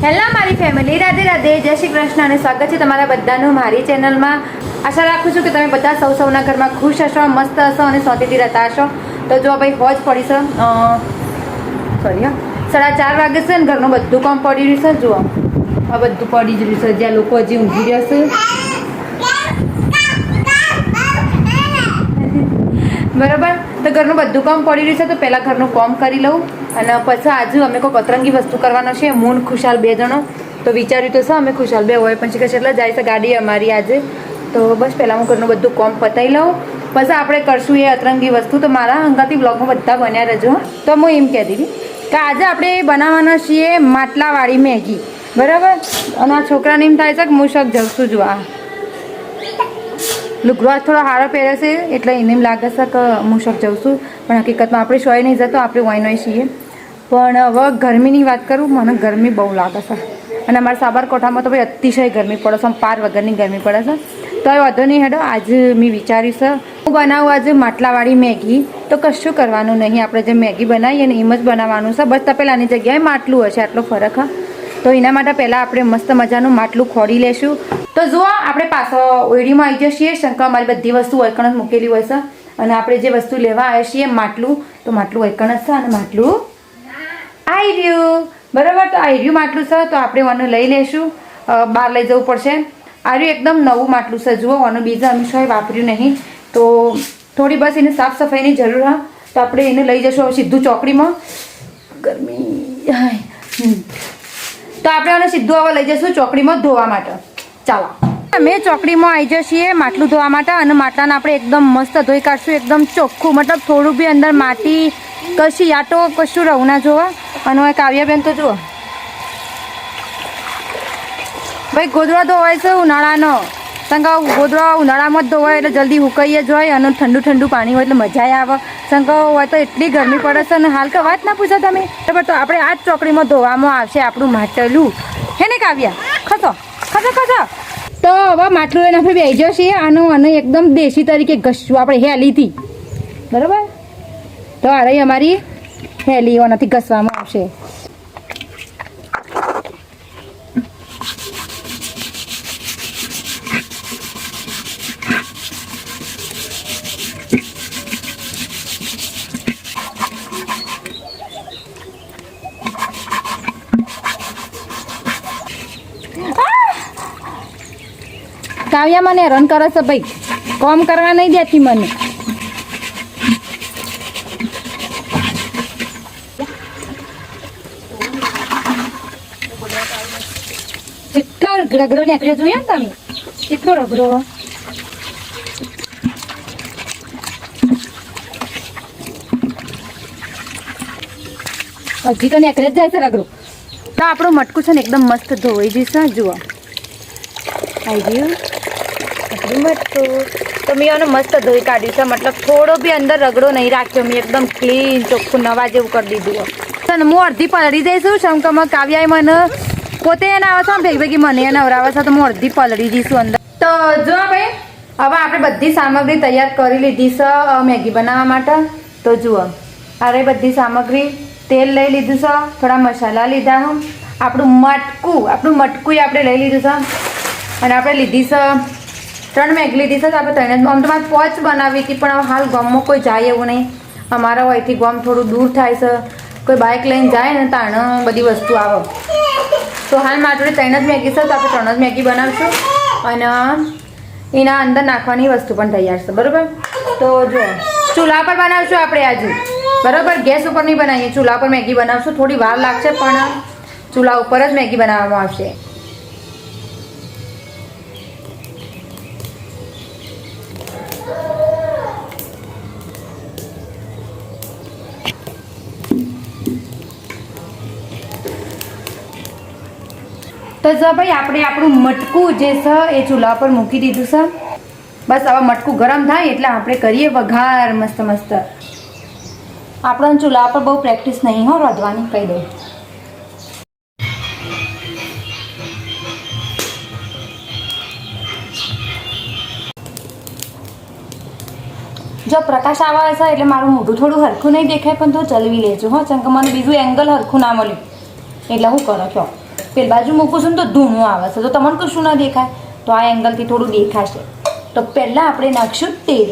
Hello મારી family, Radhe Radhe, જય શ્રી કૃષ્ણ અને સ્વાગત છે તમારા બધાનું મારી ચેનલમાં. આશા રાખું છું કે તમે બધા સૌના ઘરમાં ખુશ હશો, મસ્ત હશો અને શાંતિથી રહેતા હશો. તો જો ભાઈ હોજ પડી છે, સોરી 4:30 વાગે છે ને ઘરનું બધું કામ પડી રહ્યું છે. જુઓ આ બધું પડી જ રહ્યું છે, જ્યાં લોકો હજી ઊંઘી રહ્યા છે. બરાબર, તો ઘરનું બધું કામ પડી રહ્યું છે. તો પહેલાં ઘરનું કામ કરી લઉં અને પછી આજે અમે કોઈ અતરંગી વસ્તુ કરવાનો છે. મૂન ખુશાલ 2 જણો. તો વિચાર્યું તો છે અમે ખુશાલ 2 હોય પણ કેટલા જાય છે ગાડી અમારી આજે. તો બસ પહેલાં હું ઘરનું બધું કામ પતાવી લઉં, પછી આપણે કરશું એ અતરંગી વસ્તુ. તો મારા હંગાથી બ્લોગમાં બધા બન્યા રહેજો. તો હું એમ કહેતી હતી કે આજે આપણે બનાવવાના છીએ માટલાવાળી મેગી. બરાબર, અને આ છોકરાને એમ થાય છે કે હું શક જવશું જોવા. લુગડો થોડો સારો પહેરે છે એટલે એને એમ લાગે છે કે હું શક જઉં છું, પણ હકીકતમાં આપણે શોય નહીં જતો, આપણે વાઈનોય છીએ. પણ હવે ગરમીની વાત કરું, મને ગરમી બહુ લાગે છે. અને અમારા સાબરકાંઠામાં તો ભાઈ અતિશય ગરમી પડે છે, પાર વગરની ગરમી પડે છે. તો એ વાંધો નહીં હેડો, આજે મેં વિચાર્યું છે હું બનાવું આજે માટલાવાળી મેગી. તો કશું કરવાનું નહીં, આપણે જે મેગી બનાવીએ ને એમ જ બનાવવાનું છે. બસ તપેલાની જગ્યાએ માટલું હશે, આટલો ફરક હા. તો એના માટે પહેલાં આપણે મસ્ત મજાનું માટલું ખોડી લેશું. તો જુઓ આપણે પાછો ઓયડીમાં આવી જઈએ. શંકા અમારી બધી વસ્તુ વૈકણ જ મૂકેલી હોય છે, અને આપણે જે વસ્તુ લેવા આવ્યા છીએ માટલું, તો માટલું વૈકણ જ છે અને માટલું આવી રહ્યું. બરાબર, તો આવી રહ્યું માટલું છે. તો આપણે ઓનું લઈ લઈશું, બહાર લઈ જવું પડશે. આ રહ્યું એકદમ નવું માટલું છે. જુઓ, ઓનું બીજા અમે શું વાપર્યું નહીં, તો થોડી બસ એને સાફ સફાઈની જરૂર હા. તો આપણે એને લઈ જશું હવે સીધું ચોકડીમાં. ગરમી તો આપણે એને સીધું હવે લઈ જઈશું ચોકડીમાં ધોવા માટે. ચાલો અમે ચોકડીમાં આવી જઈએ માટલું ધોવા માટે, અને માટલાને આપણે એકદમ મસ્ત ધોઈ કાઢશું, એકદમ ચોખ્ખું, મતલબ થોડું બી અંદર માટી કશી આટો કશું રહું ના જોવા. અને કાવ્યાબેન તો જુઓ ભાઈ ગોદડા ધોવાય છે ઉનાળાનો. શંકા ગોદડા ઉનાળામાં જ ધોવાય એટલે જલ્દી હુકાઈ જ હોય, અને ઠંડુ પાણી હોય એટલે મજા આવે. શંકા હોય તો એટલી ગરમી પડે છે, અને હાલ કે વાત ના પૂછો તમે. બરાબર, તો આપણે આ જ ચોકડીમાં ધોવામાં આવશે આપણું માટલું. હે ને કાવ્યા? ખસો ખસો ખસો. તો હવે માટલું એને આપણે બેસી જઈએ અને એકદમ દેશી તરીકે ઘસશું આપણે હેલીથી. બરાબર, તો આ રહી અમારી હેલી, ઓનાથી ઘસવામાં આવશે. કાવ્યા મને હેરાન કરે છે ભાઈ, કામ કરવા નહીં દેતી મને. કેટલો રગડો નીકળ્યો જોઈએ ને તમે, કેટલો રગડો. હજી તો નીકળે જ જાય છે રગડો. તો આપણું મટકું છે ને એકદમ મસ્ત ધોવાઈ જશે. જુઓ આવી ગયું આપણું મટકું. તો મેં એને મસ્ત ધોઈ કાઢ્યું છે, મતલબ થોડો બી અંદર રગડો નહીં રાખ્યો. મેં એકદમ ક્લીન ચોખ્ખું નવા જેવું કરી દીધું. અને હું અડધી પલળી જઈશું. શંકરમાં કાવ્યાએ મને પોતે એને આવે છે ભેગી ભેગી મને એને નવરાવે છે, તો હું અડધી પલળી જઈશું અંદર. તો જો ભાઈ હવે આપણે બધી સામગ્રી તૈયાર કરી લીધી છે મેગી બનાવવા માટે. તો જુઓ આ રહી બધી સામગ્રી. તેલ લઈ લીધું છે, થોડા મસાલા લીધા, આપણું મટકું આપણે લઈ લીધું છે. અને આપણે લીધી છે 3 મેગી લીધી છે. તો આપણે 3 જ, આમ તો મારે 5 બનાવી હતી, પણ હાલ ગામમાં કોઈ જાય એવું નહીં. અમારા અહીંથી ગામ થોડું દૂર થાય છે, કોઈ બાઇક લઈને જાય ને તાણ બધી વસ્તુ આવે. તો હાલ મારી જોડે 3 જ મેગી છે, તો આપણે 3 જ મેગી બનાવીશું. અને એના અંદર નાખવાની વસ્તુ પણ તૈયાર છે. બરાબર, તો જો ચૂલા પર બનાવશું આપણે આજે. બરાબર, ગેસ ઉપર નહીં બનાવીએ, ચૂલા પર મેગી બનાવશું. થોડી વાર લાગશે પણ ચૂલા ઉપર જ મેગી બનાવવામાં આવશે. તો જો ભાઈ આપણે આપણું મટકું જે છે એ ચૂલા પર મૂકી દીધું છે. બસ હવે મટકું ગરમ થાય એટલે આપણે કરીએ વઘાર મસ્ત મસ્ત. આપણને ચૂલા પર બહુ પ્રેક્ટિસ નહીં હો રાંધવાની, કહી દઉં. જો પ્રકાશ આવે છે એટલે મારું મોઢું થોડું હરખું નહીં દેખાય, પણ તો ચલવી લેજો હો, ચમ કે મને બીજું એંગલ હરખું ના મળ્યું એટલે હું કરો છો. પેલી બાજુ મૂકું છું ને તો ધૂણું આવે છે, તો તમને કશું ના દેખાય, તો આ એંગલથી થોડું દેખાશે. તો પહેલાં આપણે નાખશું તેલ.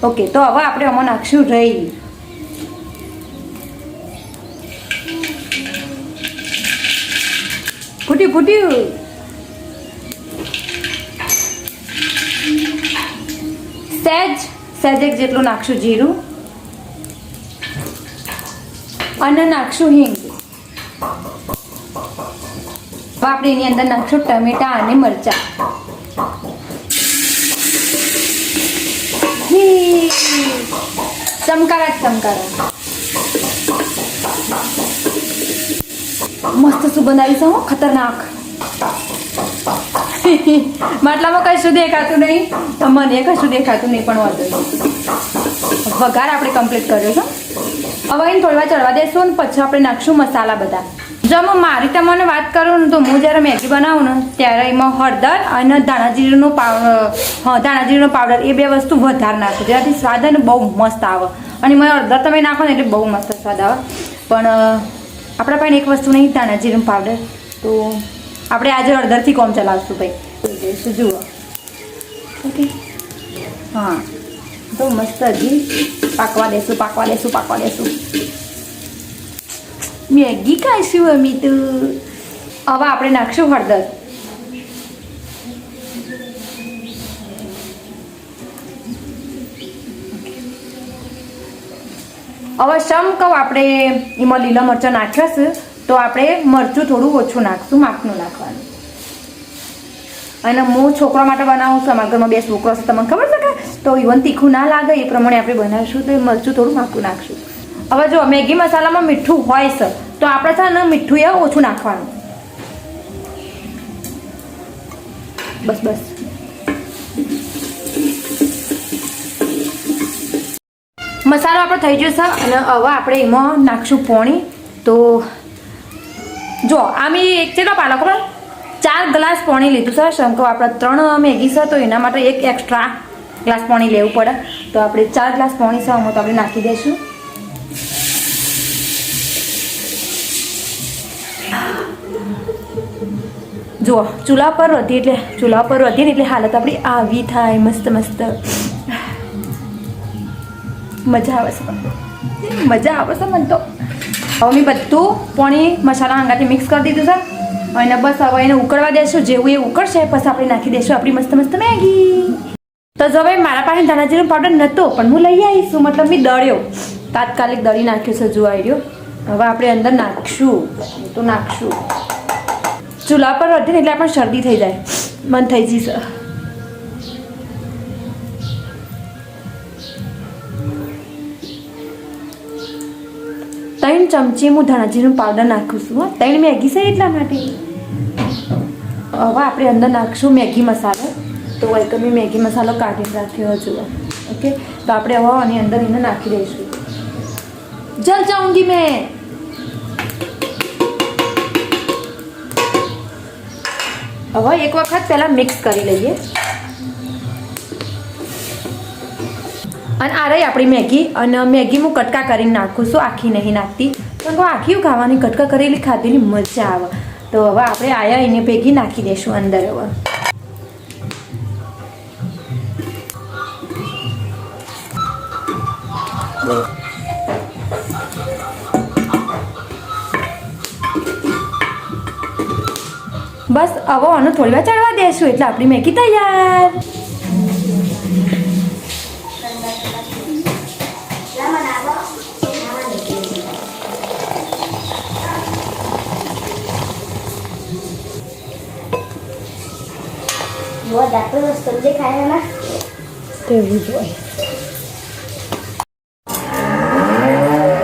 ઓકે, તો હવે આપણે આમાં નાખશું રહી. ફૂટ્યું ફૂટ્યું. સહેજ એક જેટલું નાખશું જીરું અને નાખશું હિંગ. હવે આપણે એની અંદર નાખશું ટમેટા અને મરચાં. ચમકારા મસ્ત સુગંધ આવી છે હો, ખતરનાક. માટલામાં કશું દેખાતું નહીં, મને કશું દેખાતું નહીં, પણ વાંધો નહીં. વઘાર આપણે કમ્પ્લીટ કર્યો છે. હવે એને થોડી વાર ચડવા દેશું ને પછી આપણે નાખશું મસાલા બધા. જો હું મારી તમને વાત કરું ને તો હું જ્યારે મેગી બનાવું ને ત્યારે એમાં હળદર અને ધાણાજીરુંનો પાવડર એ બે વસ્તુ વધારે નાખું, જેનાથી સ્વાદ ને બહુ મસ્ત આવે. અને એમાં હળદર તમે નાખો ને એટલે બહુ મસ્ત સ્વાદ આવે. પણ આપણા પાસે એક વસ્તુ નહીં, ધાણાજીરુંનો પાવડર, તો આપણે આજે હળદરથી કોમ ચલાવશું ભાઈ. જોઈશું, જુઓ. ઓકે, હા, તો મસ્ત હજી પાકવા દેશું. મેગી ખાઈશું અમે તો. હવે આપણે નાખશું હળદર. હવે સમ કહું આપણે એમાં લીલા મરચાં નાખ્યા છે તો આપણે મરચું થોડું ઓછું નાખશું, માપનું નાખવાનું. અને હું છોકરા માટે બનાવું છું, અમારા ઘરમાં 2 છોકરો છે, તમને ખબર છે કે, તો ઇવન તીખું ના લાગે એ પ્રમાણે આપણે બનાવીશું, તો એ મરચું થોડું માપનું નાખશું. હવે જો મેગી મસાલામાં મીઠું હોય છે તો આપણે છે ને મીઠું એ ઓછું નાખવાનું. બસ મસાલો આપણો થઈ ગયો છે. અને હવે આપણે એમાં નાખશું પાણી. તો જો આમે એક કેટલો પાલો ખબર, 4 ગ્લાસ પાણી લીધું છે. શંકો આપણે 3 મેગી છે તો એના માટે એક એક્સ્ટ્રા ગ્લાસ પાણી લેવું પડે. તો આપણે 4 ગ્લાસ પાણી છે આમાં તો આપણે નાખી દઈશું. જો ચૂલા પર વધી ને એટલે હાલત આપણી આવી થાય. મસ્ત મજા આવે છે મને તો. હવે મેં બધું પાણી મસાલા હંગાથી મિક્સ કરી દીધું છે અને બસ હવે એને ઉકળવા દેશું. જેવું એ ઉકળશે પછી આપણે નાખી દઈશું આપણી મસ્ત મેગી. તો જો ભાઈ મારા પાસે ધાણાજીરો પાવડર નહોતો પણ હું લઈ આવીશું, મતલબ મેં દળ્યો, તાત્કાલિક દળી નાખ્યો છે. જોવા આવ્યો. હવે આપણે અંદર નાખશું. ચૂલા પર વધે ને એટલે આપણે શરદી થઈ જાય, મન થઈ જશે. 3 ચમચી હું ધાણાજીરું પાવડર નાખું છું. 3 મેગી છે એટલા માટે. હવે આપણે અંદર નાખશું મેગી મસાલો. તો વૈકે મેં મેગી મસાલો કાઢીને રાખ્યો જુઓ. ઓકે, તો આપણે હવે આની અંદર એને નાખી દઈશું. જલ જાઉંગી મેં. હવે એક વખત પહેલાં મિક્સ કરી લઈએ. અને આ રહી આપણી મેગી. અને મેગી હું કટકા કરીને નાખું છું, આખી નહીં નાખતી, પણ આખી ખાવાની કટકા કરેલી ખાધેલી મજા આવે. તો હવે આપણે આયા એને ભેગી નાખી દઈશું અંદર. હવે બસ હવે આનું થોડી વાર ચડવા દઈશું એટલે આપણી મેગી તૈયાર. તેવું જ હોય.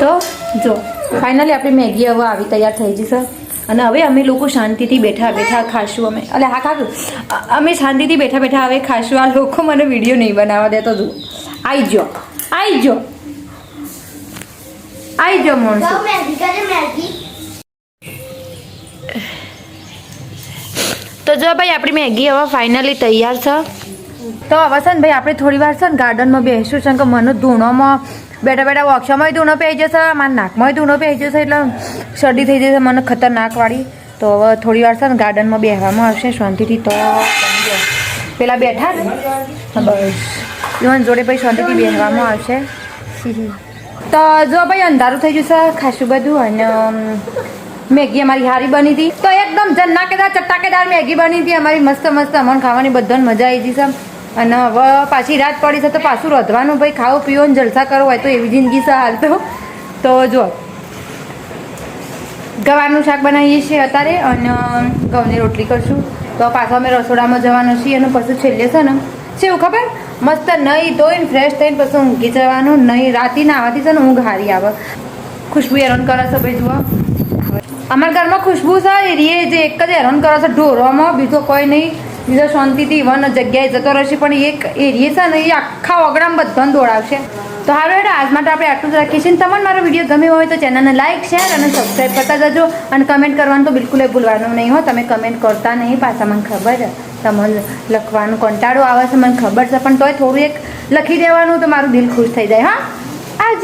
તો જો ફાઇનલી આપણી મેગી હવે આવી તૈયાર થઈ જશે. અને હવે અમે લોકો શાંતિથી બેઠા ખાશું. અમે શાંતિથી બેઠા હવે ખાશું. આ લોકો મને વિડીયો નહીં બનાવવા દે. તો જુઓ, આવી જો માણસો. તો જો ભાઈ આપણી મેગી હવે ફાઇનલી તૈયાર છે. તો હવે છે ને ભાઈ આપણે થોડી વાર છે ને ગાર્ડનમાં બેસીશું છે કે મને ધૂણોમાં બેઠા બેઠા વોક્ષામાં ધૂણો પહેરી જશે મારા નાકમાં ધૂણો પહેરી જશે એટલે શરદી થઈ જશે મને ખતરનાકવાળી. તો હવે થોડી વાર છે ને ગાર્ડનમાં બેસવામાં આવશે શાંતિથી. તો પેલા બેઠા ને બસ ઈવન જોડે ભાઈ શાંતિથી બેસવામાં આવશે. તો જો ભાઈ અંધારું થઈ જશે ખાસું બધું અને મેગી અમારી હારી બની હતી તો એકદમ જન્નાકેદાર ચટાકેદાર મેગી બની હતી અમારી મસ્ત મસ્ત અમને ખાવાની બધાને મજા આવી જશે. અને હવે પાછી રાત પડી છે તો પાછું રોધવાનું ભાઈ ખાવું પીવું જલસા કરવો હોય તો એવી જિંદગી છે હાલ તો જો ગવારનું શાક બનાવીએ છીએ અત્યારે અને ઘઉંની રોટલી કરશું. તો પાછો અમે રસોડામાં જવાનું છીએ અને પછી છેલ્લે છે ને શું ખબર મસ્ત નહીં ધોઈને ફ્રેશ થઈને પછી ઊંઘી જવાનું નહીં રાતી નાવાથી છે ને ઊંઘ હારી આવે. ખુશ્બુ હેરાન કરે છે ભાઈ જુઓ અમારા ઘરમાં ખુશ્બુ છે એરીએ જે એક જ હેરાન કરે છે ઢોરોમાં બીજો કોઈ નહીં બીજો શાંતિથી વન જગ્યાએ જતો રહેશે પણ એક એરીએ છે ને એ આખા ઓગણામાં બધાને દોડાવશે. તો હારું એટલે આજ માટે આપણે આટલું જ રાખીએ છીએ. તમને મારો વિડીયો ગમ્યો હોય તો ચેનલને લાઇક શેર અને સબસ્ક્રાઈબ કરતા જજો અને કમેન્ટ કરવાનું તો બિલકુલ ભૂલવાનું નહીં હો. તમે કમેન્ટ કરતા નહીં પાછા મને ખબર છે તમને લખવાનું કંટાળો આવે છે મને ખબર છે પણ તોય થોડું એક લખી દેવાનું તો મારું દિલ ખુશ થઈ જાય. હા આજ